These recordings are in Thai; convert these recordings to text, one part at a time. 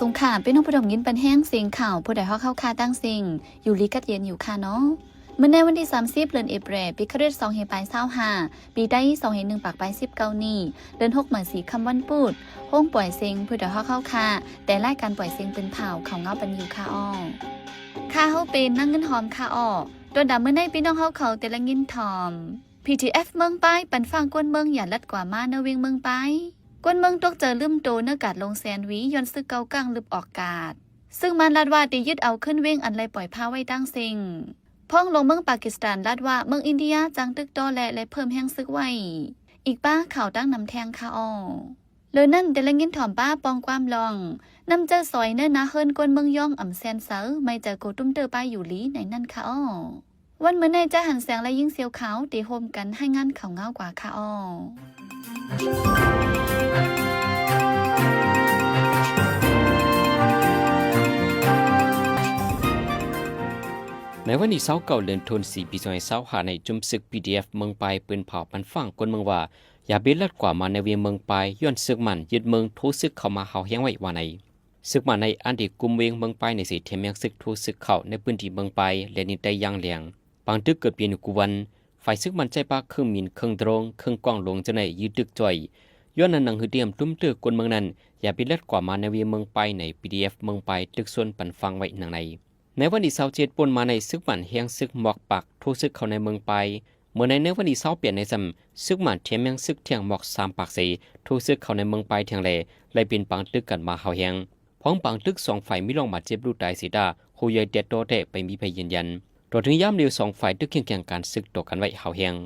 สงขลาเป็นน้องผู้ดมยินปันแห้งเสียงข่าวผู้ใดฮอกเข้าคาตั้งสิ่งอยู่ลีกัดเย็นอยู่ค่ะเนาะเมื่อในวันที่30เดือนเอพฤษปีคริสต์2525ปีได้2/1ปากไป19นี้เดือน6หมายสีคำวันพูดห้องปล่อยเสียงผู้ใดฮอกเข้าคาแต่รายการปล่อยเสียงเป็นเผาเขาเงาปันอยู่ค่ะอ้อค่าเฮาเป็นนั่งเงินหอมค่ะอ้อโดนดำเมื่อในพี่น้องเฮาเขาแต่ละเงินทอม PTF เมืองไปปันฟังกวนเมืองอย่าลัดกว่ามาเนเวียงเมืองไปกวนเมืองตกเจอลืมโตเนื้อกาดลงแซนวีย้อนซึกเกากังลืบออกกาดซึ่งมันลาดว่าตียึดเอาขึ้นเว้งอันไรปล่อยผ้าไว้ตั้งซิงพ้องลงเมืองปากีสถานลาดว่าเมืองอินเดียจังตึกโตและเพิ่มแห้งซึกไว้อีกป้าข่าวตั้งนำแทงค่ะอ้อเลยนั่นเดลงินถ่อมป้าปองความลองนำเจอซอยเนื้อนาเฮิรนกวนเมืองย่องอ่ำแซนเซอไม่เจอโกตุ้มเตอป้าอยู่ลีไหนนั่นค่ะอ้อวันเมื่อในจะหันแสงและยิ่งเสียวขาวตีโฮมกันให้งานเขาเงากว่าค่ะอ้อในวันที่29เดือนธันวาคมปี2025ในจุมศึก PDF เมืองไปปืนเผาปันฟังคนเมืองว่าอย่าเบ็ดลัดกว่ามาในเวียงเมืองไปย้อนศึกมันยึดเมืองทูศึกเข้ามาเฮาแฮงไว้ว่าในศึกมันในอันที่กุมเวียงเมืองไปในสิเทมยังศึกทูศึกเข้าในพื้นที่เมืองไปและนินได้ย่างเหลียงบางตึกเกิดเปลี่ยนกุวันฝ่ายศึกมันใจปากเครื่องมินเครื่องตรงเครื่องกว้างลงจะในยืดตึกจ่อยย้อนนังหือเดียมตุ้มตึกคนเมืองนั้นอย่าเบ็ดลัดกว่ามาในเวียงเมืองไปใน PDF เมืองไปตึกส่วนปันฟังไว้หนังในวันที่27ปนมาในซึกมันเฮียงซึกหมอกปักทูซึกเข้าในเมืองไปเมื่อในวันที่20เปลี่ยนในจำซึกมันเทียมยังซึกเทียงหมอก3ปาก4ทูซึกเข้าในเมืองไปเทียงเลยเป็นปังตึกกันมาเฮาแฮงพ้องปังตึก2ฝ่ายมีรองบาดเจ็บรูตายสีดาฮูยเด็ดโตเตไปมีพยยืนยันโดยถึงย่ำเดียว2ฝ่ายตึกเคียงแข่งการซึกตกกันไว้เฮาแฮง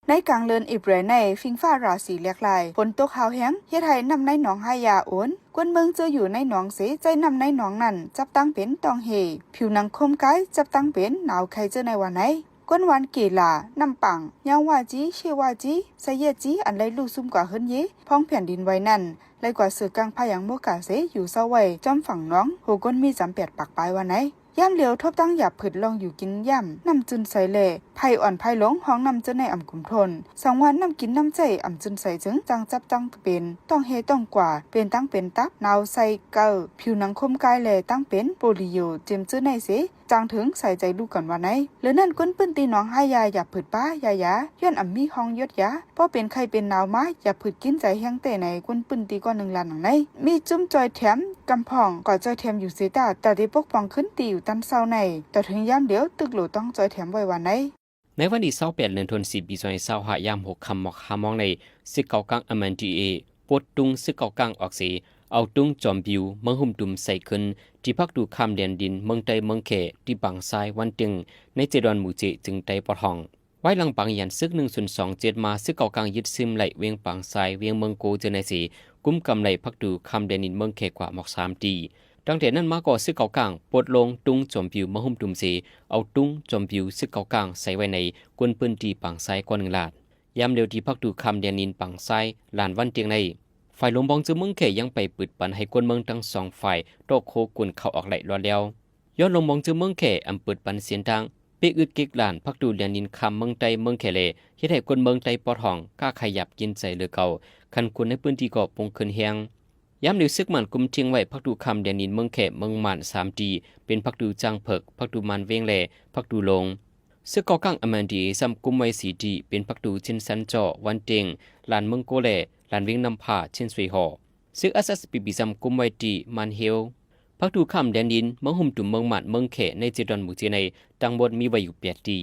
ในกลางเลือนอิบเรในฟิงฟ้าราศีเลียกลายฝนตกหาวแห้งเฮ็ดให้นำในหนองหายาโอนกวนเมืองเจออยู่ในหนองเสใจนำในหนองนั้นจับตั้งเป็นตองเฮผิวหนังคมกายจับตั้งเป็นหนาวใครเจอในวันไหนกวนวันเกลานำปังยาวาจีเชวาจีไซเยจีอันไรลูกซุ่มกว่าเฮิรนเยพ้องแผ่นดินไว้นั่นไรกว่าเสือกลางพายังโมกาเสอยู่เศร้าไว้จอมฝั่งน้องโหก้นมี38ปากปลายวันไหนย่ำเหลียวทบตั้งหยับผึดลองอยู่กินย่ำนำจุนใส่เล่ไผ่อ่อนไผ่หลงห้องนำเจ้าในอ่ำกุมทน2 วันนำกินน้ำใจอ่ำจุนใส่จึงจังจับตั้งเป็นต้องเฮต้องกว่าเป็นตั้งเป็นตับนาวใส่เกาผิวหนังคมกายแลตั้งเป็นโปลิโอเจมเจ้าในเสจางถึงใส่ใจลูกก่อนวันไหนหรือนั่นก้นปื้นตีน้องให้ยาหยับผึดป้ายายาย้อนอ่ำมีห้องยศยาเพราะเป็นใครเป็นนาวมาหยับผึดกินใจแห้งแต่ในก้นปื้นตีก้อน1 ล้านหนังในมีจุ้มจอยแถมกำพองก่อจอยแถมอยู่เสียแต่ได้ปกป้องขึ้นตีอยู่ตันเศร้าในแต่ถึงย่ำเดียวตึกหลูต้องจอยแถมไว้วันไหนในวันที่28เดือนธันวาคมปี2025ยาม6ค่ำหมอกหามองในซึกเกากังอมันดีเอปดตุงซึกเกากังออกสีเอาตุงจอมบิวเมืองหุ่มดุมใส่ขึ้นที่พักดูคำเดียนดินเมืองใต้เมืองเขที่บังทรายวันตึงในเจดอนหมู่เจจึงไต้ปอทองไว้หลังปังยันซึก1/27มาซึกเกากังยึดซึมไหลเวียงปังทรายเวียงเมืองโกเจในสีกุ้มกำไหลพักดูคำเดียนดินเมืองเขกว่าหมอก3ตีตั้งแต่นั้นมาก่อซึกเกากังปดลงตุงจอมบิวเมืองหุ่มดุมสีเอาตุงจอมบิวซึกเกากังใส่ไว้ในกวนปืนตีปังทรายกว่า1 ลาดยามเดียวที่พักดูคำเดียนดินปังทรายลานวันเตียงในฝ่ายหลวงบองจือเมืองเขยังไปปิดปันให้กวนเมืองทั้ง2ฝ่ายโตโคกุนเข้าออกไหลรอแล้วย้อนลงบองจือเมืองเขอำเปิดปันเสียงดังเปอึดกิกลานพักดูเรียนนินคำเมืองใต้เมืองเขเลเฮ็ดให้กวนเมืองใต้ปอทองกล้าขยับกินใจเหลือเก่าคันคนในพื้นที่ก็ปงขึ้นแฮงย้ำนิ้วซึกมันกุมทิ้งไว้พักดูคำเรียนนินเมืองเขเมืองมัน3ดีเป็นพักดูจังเผิกพักดูมันเวงแลพักดูลงซึกเกากังอมันดีซ้ำกุมไว้4ดีเป็นพักดูชินซันจ่อวันเตงลานเมืองโกเลลานเวียงนำผ้าเช่นสวยหอซึกSSPBซัมกุมไว้ดีมันเฮลพักดูคำแดนดินเมืองหุ่มตุ่มเมืองหมัดเมืองเขในเจดอนหมู่เจในตังบนมีไว้อยู่8ดี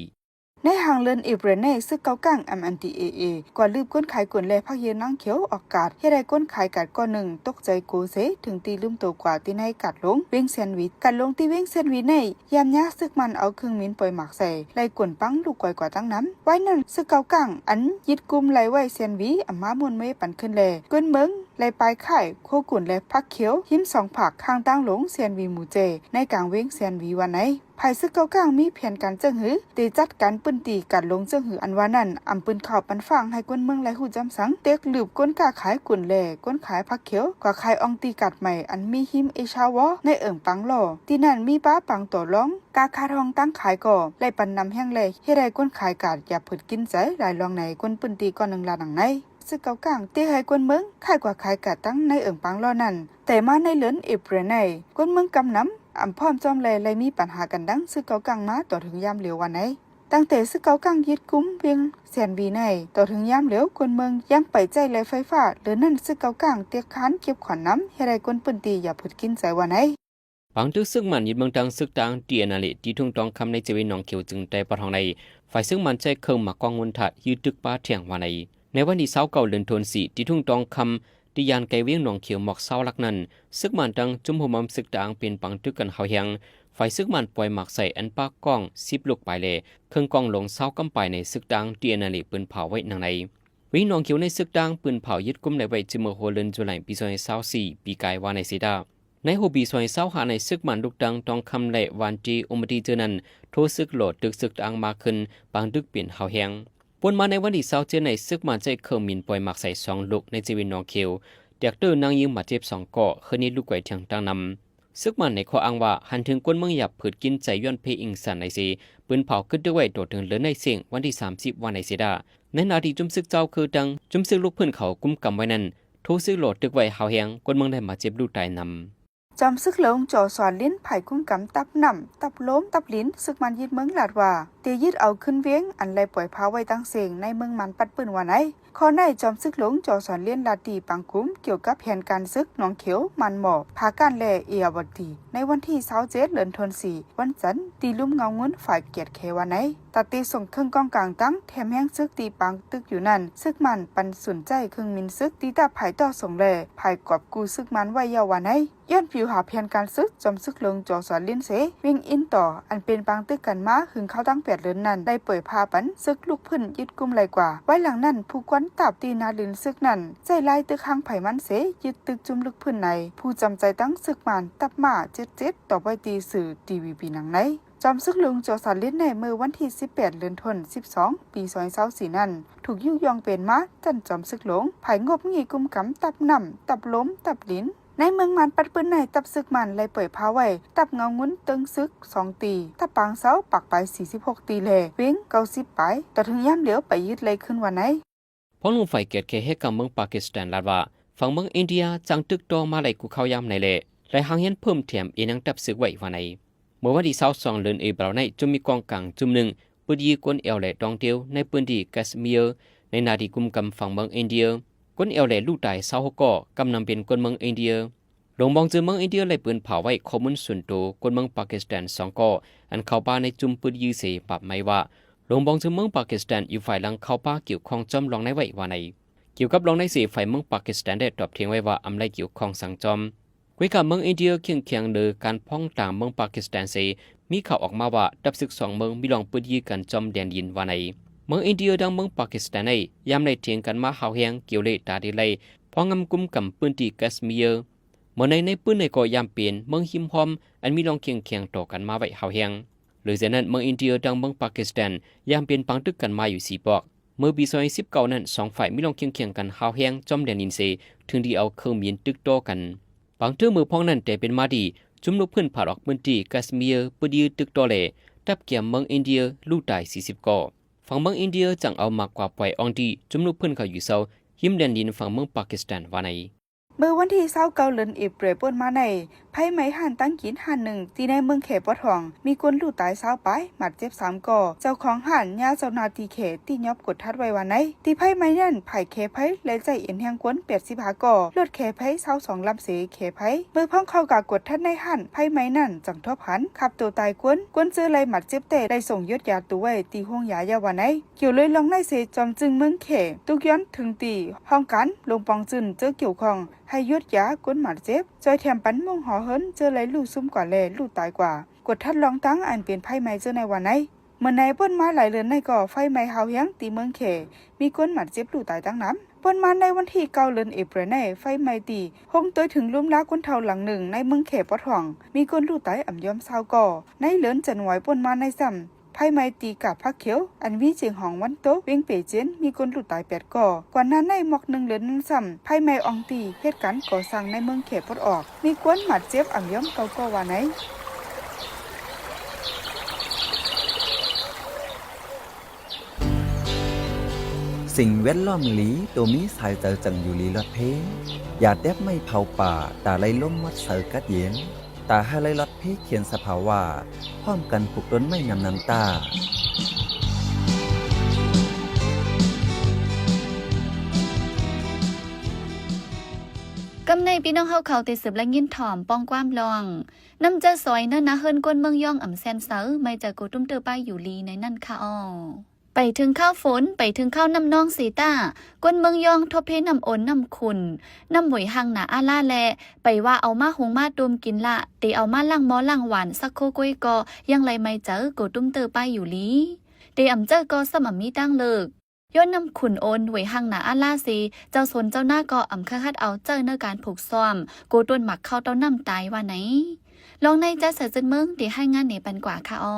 ในห่างเลินอิบเรเน่ซึกเกากังMNDAA กว่าลืบก้นขายกวนแลพักเยนังเขียวออกกาดให้ได้ก้นขายกัดก้อน1ตกใจโกเสถึงตีลืมตัวกว่าที่ในกัดลงเว้งแซนวิชกัดลงที่เว้งแซนวิชในยามยะซึกมันเอาเครื่องมินปล่อยหมักใส่ไล่กวนปังลูกก่อยกว่าตั้งน้ำไว้นั่นซึกเกากังอันยึดกุมไล่ไว้แซนวิอัมมามวนเมปั่นขึ้นแลก้นเมืองไล่ปลายข่ายโคกุนและพักเขียวหิม2ผักข้างตั้งหลงแซนวีหมู่เจในกลางเว้งแซนวีวันไหนภายซึกเกาก้างมีแผนการเจิ้งหือตีจัดการปืนตีการลงเจิ้งหืออันว่านั้นอำปืนข่าวปันฟังให้กวนเมืองและหูจำสังเต็กหลืบก้นกาขายกุนแลก้นขายพักเขียวกว่าขายอองตีกัดใหม่อันมีหิมเอชาวอในปังหล่อที่นั่นมีป้าปังต่อร้องกาคาทองตั้งขายก่อไล่ปันนำแห้งเลยให้ได้ก้นขายกัดอย่าผึดกินใจหลายลองไหนก้นปืนตีก้อน1 ล้านหนังใน ซึกเกากลางตีให้กวนเมืองขายกว่าขายกะตั้งในเอิงปังล้อนั่นแต่มาในเลือนเอเปรในกวนเมืองกำน้ำพร้อมจอมเลยมีปัญหากันดังซึกเกากลางมาต่อถึงยามเหลียววันไหนตั้งแต่ซึกเกากลางยึดกุมเวียงแสนวีในต่อถึงยามเหลียวกวนเมืองยังไปใจเลยไฟฟ้าหรือนั่นซึกเกากลางเตียค้านเก็บขวัญน้ำให้ได้กวนปืนตีอย่าผุดกินใส่วันไหนบางทึกซึกมันยึดเมืองตังซึกตังตีอนาลิที่ทุ่งตองคำในเจวินนองเขียวจึงใจปะทองในฝ่ายซึ่งมันใจเคิมมากองวนถัดยืดตึกป้าเถียงวันในวันที่29เดือนธันวาคมที่ทุ่งตองคำที่ยานไกเวียงหนองเขียวหมอกเศร้าลักนั้นซึกมันตังจุ่มหัวมัมซึกตังเป็นปังตึกกันเฮาเฮียงฝ่ายซึกมันปล่อยหมักใส่อันป้ากล้อง10ลูกไปเลยเครื่องกล้องลงเศร้ากำไปในซึกตังตีอนาลิปืนเผาไว้นางในวิ่งหนองเขียวในซึกตังปืนเผายึดกุมในไว้จิมโฮเลินจุไลปี2024ปีกายว่าในสีดาในหูปี2025ในซึกมันลูกตังตองคำและวันจีอุมตีเจนันโทซึกโหลดตึกซึกตังมาขึ้นบางตึกเปลี่ยนเฮาเฮียงปนมาในวันที่27ในซึกมันใจเคิมมินปล่อยหมักใส่2ลูกในจีวินนองเขียวเด็กเตอร์นางยิงมาเจ็บ2เกาะคืนนี้ลูกไก่เทียงตังนำซึกมันในข้ออ้างว่าหันถึงกวนเมืองหยับผืดกินใจย้อนเพอิงสันในซีปืนเผาขึ้นด้วยโดดถึงเหลือในเสียงวันที่30วันในเสดาในนาทีจุ่มซึกเจ้าคือดังจุ่มซึกลูกเพื่อนเขากุมกำไว้นั้นโทซึกโหลดตึกไว้เฮาเฮียงกวนเมืองได้มาเจ็บลูกตายนำจอมซึกหลงจ่อสอนลิ้นไผ่คุ้มกำตับนำตับล้มตับลิ้นซึกมันยึดเมืองลาดว่าเตยึดเอาขึ้นเวียงอันไรปล่อยพาไว้ตั้งเสียงในเมืองมันปัดปืนวันไหนข้อในจอมซึกหลงจ่อสอนเลี้ยนลาตีปังคุ้มเกี่ยวกับแผนการซึกหนองเขียวมันหมอบพาการแลเอียบดีในวันที่27เดือนธันวาคมวันจันทร์ตีลุ่มเงาเงินฝ่ายเกียรติเขวันไหนตัดตีส่งเครื่องกองกลางตั้งแถมแห้งซึกตีปังตึกอยู่นั่นซึกมันปันสนใจเครื่องมินซึกตีตาไผ่ต่อส่งแลไผ่กอบกูซึกมันไว้ยาววันไหนย้อนผิวหาแผนการซึกจอมซึกหลงจ่อสอนเลี้ยนเสวิ่งอินต่ออันเป็นปังตึกกันมาหึงเข้าตั้ง8เดือนนั้นได้เปิดพาปันซึกลูกพื้นยึดกุมไหลกว่าไว้หลังนั้นผู้กวนตับตีนาลินซึกนั้นใจลายตึกหางไผ่มันเสยึดตึกจุ่มลึกพื้นในผู้จำใจตั้งซึกมันตับมา77ต่อไปตีสื่อทีวีปีหนังไหนจอมซึกลุงจ่อสอนเลี้ยนในมือวันที่18เดือนธันวาคม12ปี2024นั้นถูกยุยงเป็นมาจันจอมซึกหลงไผ่งบงีกุมกำตับนำตับล้มตับลิ้นในเมืองมันปัดปืนในตับซึกมันเลยเปิดพาไว้ตับเงางุ้นตึงซึก2ตีตับปางเสาปักไป46ตีแลเว้ง90ไปต่อถึงย่ำเหลียวไปยึดเลยขึ้นวันไหนพอลงไฟเกียรติให้กับเมืองปากีสถานลาดว่าฝั่งเมืองอินเดียจังตึกโตมาไหลกูเข้ายามในเละและหางเห็นเพิ่มเทียมเอนังตับซึกไว้วันไหนเมื่อวันที่22เดือนเอเบรในจะมีกองกลางจุ่มหนึ่งปืนยิงกวนเอลและดองเดียวในพื้นที่แคชเมียร์ในนาทีกุมกำฝั่งเมืองอินเดียกวนเอลและลูกตาย26ก่อกำนำเป็นกวนเมืองอินเดียหลงบองเจอเมืองอินเดียเลยปืนเผาไว้ข้อมูลส่วนตัวกวนเมืองปากีสถาน2ก่ออันเข้าป่าในจุ่มปืนยิงเสียปรับไม่ว่าหลงบองเจอเมืองปากีสถานอยู่ฝ่ายหลังเข้าป่าเกี่ยวข้องจอมลองในไว้ว่าในเกี่ยวกับลองในเสียฝ่ายเมืองปากีสถานได้ตอบเทียงไว้ว่าอำไลเกี่ยวข้องสังจอมกุยกับเมืองอินเดียเคียงเดือการพ้องต่างเมืองปากีสถานเสียมีข่าวออกมาว่าดับศึก2เมืองมีลองปืนยิงกันจอมแดนดินว่าในเมืองอินเดียดังเมืองปากีสถานในยามในเถียงกันมาเฮาเฮียงเกี่ยวเลยตาดีเลยพองำกุมกำปืนที่แคชเมียร์เมื่อในปืนในก่อยามเปลี่ยนเมืองหิมพอมอันมีลองเคียงต่อกันมาไว้เฮาเฮียงหรือเช่นนั้นเมืองอินเดียดังเมืองปากีสถานยามเปลี่ยนปังตึกกันมาอยู่4ปอกเมื่อปี2019นั้น2ฝ่ายมีลองเคียงกันเฮาเฮียงจอมแดนดินเซถึงที่เอาเครื่องบินตึกโตกันบางเทื่อมือพ้องนั้นแต่เป็นมาดีจุ่มลูกเพื่อนผ่าออกพื้นที่แคชเมียร์ปืนยิงตึกโตเลยทับเกี่ยมเมืองอินเดียลูกตาย40ก่อฝั่งเมืองอินเดียจังเอามากกว่าปล่อยอองดีจุ่มลูกเพื่อนเขาอยู่เซาหิมแดนดินฝั่งเมืองปากีสถานว่าในเมื่อวันที่29เดือนเอเปรป่นมาในไผไหมหันตั้งกินหันหนึ่งที่ในเมืองเขปทองมีคนลูกตาย20ไปหมัดเจ็บ3ก่อเจ้าของหันญาเจ้านาทีเขที่ยอบกดทัดไว้วันไหนที่ไผไหมนั่นไผเคไผและใจเอ็นแห่งกวน85ก่อลดเคไผ22ลำเสเคไผเมื่อพ้องเข้ากากดทัดในหันไผไหมนั่นจังทบหันขับตัวตายกวนเจอไรหมัดเจ็บแต่ได้ส่งยศยาตัวไว้ตีห้องยายาวันไหนเกี่ยวเลยลองในเสจอมจึงเมืองเขตุกย้อนถึงตีห้องกันลงปองจึนเจอเกี่ยวข้องให้ยุดยากวนหมัดเจ็บจอยแถมปันมงหอเฮินเจอไรลูกซุ่มกว่าแลลูกตายกว่ากดทัดลองตั้งอันเป็นไพ่ไม้เจอในวันไหนเมื่อในป้นมาหลายเรือนในก่อไฟไม้เฮาเฮียงตีเมืองเขมีกวนหมัดเจ็บลูกตายตั้งน้ำป้นมาในวันที่9เดือนเอเปรในไฟไม้ตีห้องตัวถึงลุ่มล้ากวนเท่าหลังหนึ่งในเมืองเขปะทองมีกวนลูกตายอ่ำยอมเศร้าก่อในเรือนจันไหวป้นมาในซ้ำไพ่ไม้ตีกาบพักเขียวอันวิเจียงหองวันโตเวียงเป๋เจนมีคนหลุดตาย8ก่อกว่านั้นในหมอก1เหลือนนั้นซ้ำไพ่ไม้อองตีเหตุการณ์ก่อสร้างในเมืองเขปดออกมีกวนหมัดเจ็บอ่ำย่อมเก่าก่อว่าไหน สิ่งแวดล้อมหลีตัวมีสายเจอจังอยู่ลีลอดเพอย่าแดบไม่เผาป่าตาไล่ล้มมัดเสอกัดเย็นตาให้ไล่ลอดเพเขียนสภาวะพร้อมกันปลุกต้นไม่นำน้ำตากำในพี่น้องเฮาเขาติดสืบและยินถ่อมป้องความลองน้ำเจอซอยเนิ่นนะเฮินกวนเมืองย่องอ่ำแซนเซอไม่เจอกูตุ้มเตอป้ายอยู่ลีในนั่นค่ะอ้อไปถึงข้าวฝนไปถึงข้าวน้ำนองสีตากวนเมืองย่องทบเพน้ำโอนน้ำขุนน้ำหวยหังหนาอาล่าแลไปว่าเอามาหงมาดมกินละตีเอามาล่างหม้อล่างหวานสักโคกวยกอยังไรไม่เจอกูตุ้มเตอป้ายอยู่ลีตีอ่ำเจอก็สมมีตั้งเลิกย้อนนำขุนโอนหวยหังหนาอาล่าสีเจ้าสนเจ้าหน้าก็อ่ำคัดเอาเจอเนื้อการผูกซ้อมกูต้นหมักเข้าเต้าน้ำตายว่าไหนลองในใจเสือจนเมืองตีให้งานเหนปันกว่าค่ะอ้อ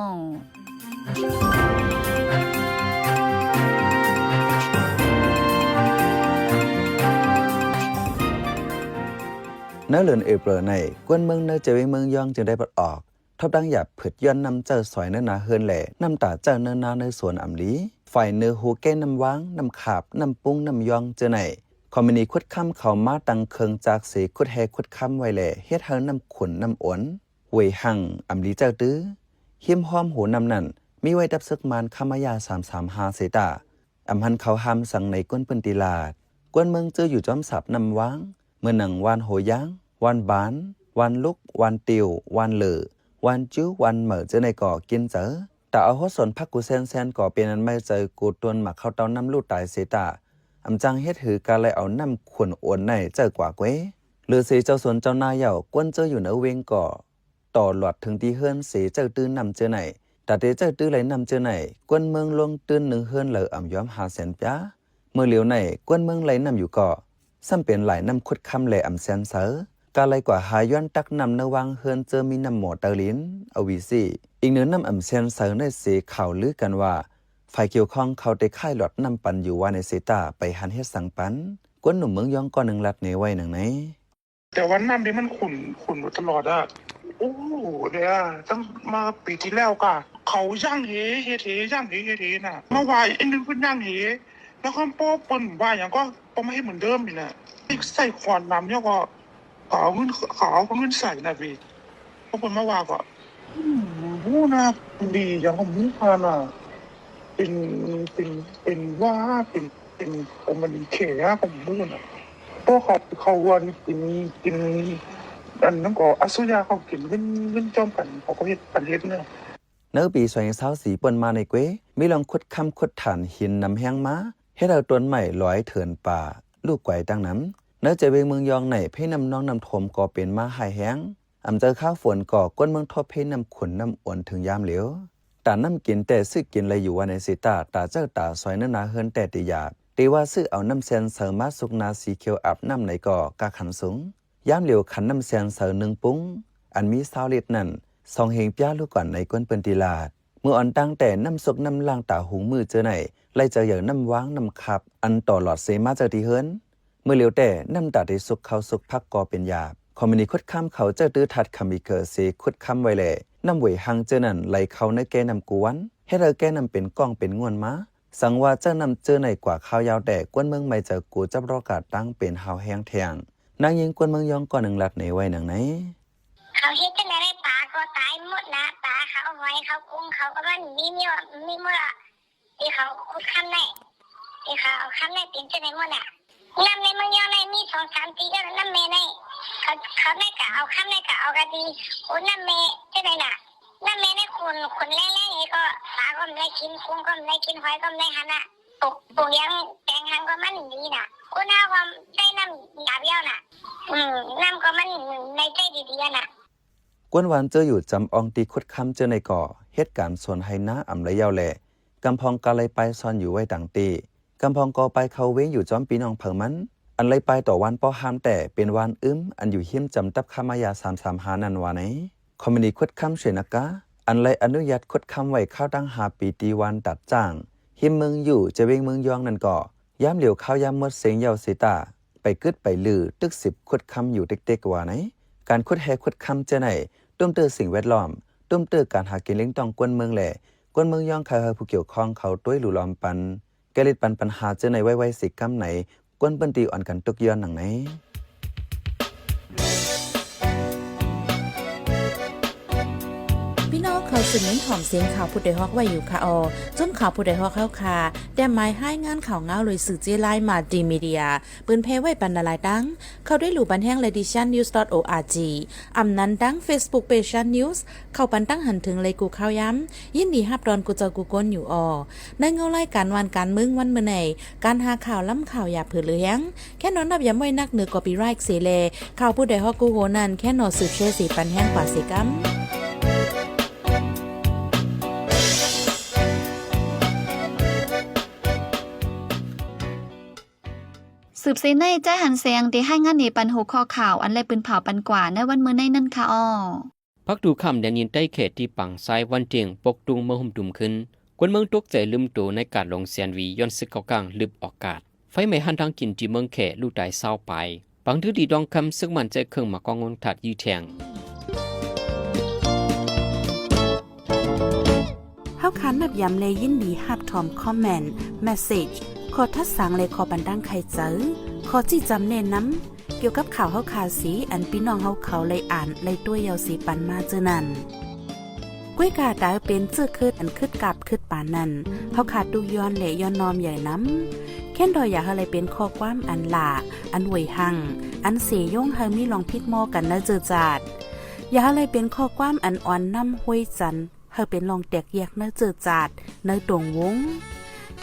เนื้อเลือนเอเปรในกวนเมืองเนื้อเจวิเมืองย่องจึงได้ปลดออกทบดังหยาบผึดย้อนนำเจอสอยเนื้อนาเฮินแหล่น้ำตาเจอเนื้อนาในสวนอ่ำลีฝ่ายเนื้อหูแก้น้ำว้างน้ำขาบน้ำปุ้งน้ำยองเจอไหนคอมมินีคุดค่ำเขามาตังเคิงจากสีคุดแฮคุดค่ำไว้แหล่เฮ็ดเฮาน้ำขุนน้ำอ้วนเวยหังอ่ำลีเจ้าตื้อเฮียมห้อมหูน้ำนั่นมีไว้ดับซึกมันขามายา335เสตาอำหันเขาห้ามสั่งในก้นปืนตีลาดกวนเมืองเจออยู่จอมสับน้ำว้างเมื่อหนังวานโหยางวานบานวานลุกวานติววานเหลือวานจิ้ววานเหม่อเจอในก่อกินเจอแต่เอาหัวสนพักกูแซนก่อเป็นอันไม่เจอกูตวนหมักเข้าเต้าน้ำลูกตายเสตาอำจังเฮ็ดหือการเลยเอาน้ำขวนอวนในเจอกว่าเก้หรือสีเจ้าสวนเจ้านายเหย่ากวนเจออยู่เนื้อเวงก่อต่อหลอดถึงที่เฮือนสีเจ้าตื้นนำเจอไหนแต่เจ้าตื้อไหลนำเจอไหนกวนเมืองลงตื้นหนึ่งเฮือนเหลืออ่ำย้อม500,000จ้าเมื่อเหลียวไหนกวนเมืองไหลนำอยู่ก่อซ้ำเป็นหลายน้ำคุดคำแหล่อ่ำแสนเสอกาไลกว่าหาย้อนตักนำเนวางเฮือนเจอมีน้ำหมอเตอลินอวีซีอีกเนื้อน้ำอ่ำแสนเสในเสข่าวลือกันว่าฝ่ายเกี่ยวข้องเขาได้ค่ายหลอดน้ำปันอยู่ว่าในเซตาไปหันเฮ็ดสังปันกวนหนุ่มเมืองย่องก่อนหนึ่งลัดในไว้หนังไหนแต่วันน้ำนี่มันขุ่นมาตลอดอะโอ้เนี่ยตั้งมาปีที่แล้วก็เขาย่างเฮย่างเฮน่ะเมื่อวานไอ้นึงเพิ่นย่างเฮแล้วก็ป้อเปิ้นว่าอย่างก็ป้อไม่ให้เหมือนเดิมนี่แหละใส่ขวานน้ำเนี่ยก็ขาวเงินใส่นะพี่เพราะเปิ้นมาว่าก็หูนะดีอย่างของมุพาน่ะเป็นว่าเป็นมันเขยของมุน่ะเพราะเขาวันกินอันนั้นก็อาสุยาเขากินเงินจอมกันเขาก็เฮ็ดปันเฮ็ดเนี่ยเนื้อปี2024เปิ้นมาในเกวมีลองขุดคำขุดฐานหินนำแห้งมาเฮ็ดเอาต้นใหม่ร้อยเถินป่าลูกไก่ดังนั้นเนื้อจะเวงเมืองยองไหนเพ่นำน้องนำถมก่อเป็นมาหายแห้งอำเจอข้าวฝนก่อก้นเมืองทบเพ่นำขุนน้ำอ้วนถึงยามเหลียวตาน้ำกินแต่ซื้อกินเลยอยู่ว่าในสิตาตาเจ้าตาซอยเนื้อนาเฮินแต่ติยาตีว่าซื้อเอาน้ำแซนเสริมมาสุกนาสีเขียวอาบน้ำในก่อกาขันสูงยามเหลียวขันน้ำแซนเสริม1ปุ้งอันมี20 ลิตรนั่น2เฮงป้าลูกก่อนในก้นเปิ้นติลาดเมื่ออ่อนตั้งแต่น้ำสุกน้ำล่างตาหุงมือเจอไหนไล่เจออย่างน้ำว้างน้ำขับอันต่อหลอดเซมาเจอที่เฮินเมื่อเหลียวแต่น้ำตาได้สุกเขาสุกพักก่อเป็นยาบคอมมิวนิคุดค้ำเขาเจอตื้อทัดคำอีเกอร์เซคุดค้ำไว้แหล่น้ำเวยหังเจอนั่นไหลเขาในแกนำกวนให้เราแกนำเป็นก้องเป็นงวนมาสังว่าเจ้านำเจอในกว่าข้าวยาวแต่กวนเมืองไม่เจอกูจับรอกาดตั้งเป็นหาวแห้งแทงนางยิงกวนเมืองยองก่อนหนึ่งลัดในไว้หนังไหนเขาเฮ็ดจังได๋ได้ปลาก็ตายหมดนะปลาเขาหอยเขากุ้งเขาก็มันมีหมดที่เขาขุดค้ำได้ที่เขาเอาค้ำได้เป็นจังได๋หมดน่ะน้ำในเมืองยองในมี2-3 ปีก็น้ำเมในเขาได้กะเอาค้ำได้กะเอากะดีโอ้น้ำเมจังได๋น่ะน้ำเมในคนแรงๆนี่ก็ปลาก็ไม่ได้กินกุ้งก็ไม่ได้กินหอยก็ไม่ได้หันน่ะปลูกยังแปลงหันก็มันดีน่ะคนหาความได้น้ำหยาบเยาน่ะน้ำก็มันในใจดีๆน่ะกวนหวานเจออยู่จำอองตีคุดค้ำเจอในก่อเหตุการณ์ส่วนให้น้าอ่ำไรยาวแหล่กำพองกาไลไปซ่อนอยู่ไว้ต่างตีกำพองกอไปเขาเว้งอยู่จอมปีน้องเผิงมันอันไรไปต่อวันป้อห้ามแต่เป็นวันอันอยู่เฮี้ยมจำตับขามายา335นันวาไหนคอมมิวนิคุดค้ำเสนกะอันไรอนุญาตคุดค้ำไว้เข้าตั้ง5 ปีตีวันตัดจ้างเฮี้ยมเมืองอยู่จะเวงเมืองยองนั่นก่อย่ำเหลียวข้าวยำมดเสียงเยาเสตาไปกึดไปลือตึก10คุดค้ำอยู่เด็กๆว่าไหนการคุดแฮคุดค้ำเจอไหนต้มเตอสิ่งแวดล้อมต้มเตอการหากินเลี้ยงต้องกวนเมืองแหล่กวนเมืองย่องคาผู้เกี่ยวข้องเขาต้วยหลู่ล้อมปัน แกลิดปัญหาเจอในไว้สิกำไหนกวนเปิ้นตีอ่อนกันตกย้อนหนังไหนพี่น้องเขาสืบเน้นหอมเสียงข่าวผู้ใดฮอกไว้อยู่ค่ะจนข่าวผู้ใดฮอกเข้าค่ะแต่หมายให้งานข่าวเงาเลยสื่อเจไลมาดีมีเดียปืนเพไว้ปันนาลายดังเขาได้หลู่บันแห้ง lediciannews.org อำนั้นดัง Facebook page news เข้าปันตั้งหันถึงเลยกูข่าวย้ำยินดีฮับดอนกูเจ้ากูก้นอยู่ในเงาไล่การวันการมึงวันเมื่อไหนการหาข่าวล้ำข่าวอย่าเผือเลี้ยงแค่นอนนับย้ำไว้นักเหนือกอปีไรค์เสเลข่าวผู้ใดฮอกกูโหนันแค่นอสืบเชื่อสีปันแห้งกว่าสีกัมสืบเสในใจหันเสียงที่ให้งานในปันหัวข้อข่าวอันไรปืนเผาปันกว่าในวันมื้อในนั่นค่ะพักดูคำแดนยินใต้เขตที่ปังซ้ายวันเจียงปกตุงเมืองหุ่มดุมขึ้นกวนเมืองตกใจลืมตัวในการลงเสียนวีย้อนซึกเกากลางลึบออกกาศไฟไหม้หันทางกินที่เมืองเขลูกตายเศร้าไปปังถือดีดองคำซึ่งมันใจเครื่องมากองงนถัดยีแทงเฮาคันนับย้ำเลยยินดีฮับทอมคอมเมนต์เมสเสจขอทัดสังเลยขอบันดังใครเจอขอจี้จำเน้นน้ำเกี่ยวกับข่าวเฮาคาสีอันพี่น้องเฮาเขาเลยอ่านเลยตัวยาวสีปันมาเจอนั่นก้วยกาดาเป็นเจื้อคืดอันคืดกับคืดปานนั่นเฮาขาดดูย้อนเหลย้อนนอมใหญ่น้ำแค่นดอยอยากอะไรเป็นข้อความอันหล่าอันหวยหังอันเสยย่งเฮามีลองพิดหม้อกันนะเจอจาดอยากอะไรเป็นข้อความอันอ่อนน้ำห้วยจันเฮาเป็นลองแตกแยกเนื้อเจอจาดเนื้อตรงวง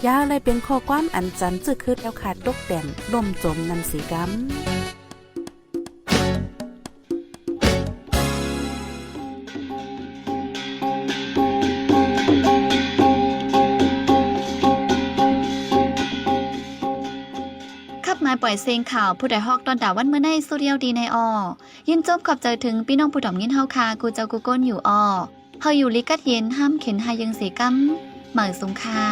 ยาอะไรเป็นข้อความอันจันจึกคืดแล้วขาดตกแต่นล่มจมนำสีกำมาปล่อยเสียงข่าวผู้ใดฮอกตอนด่าวันเมื่อในสุเรียวดีในยินจบขอบใจถึงพี่น้องผู้ถ่อมยินเฮาคากูเจ้ากูก้นอยู่เฮาอยู่ลิกัดเย็นห้ามเข็นหายังเสกัมเหมือสงค่า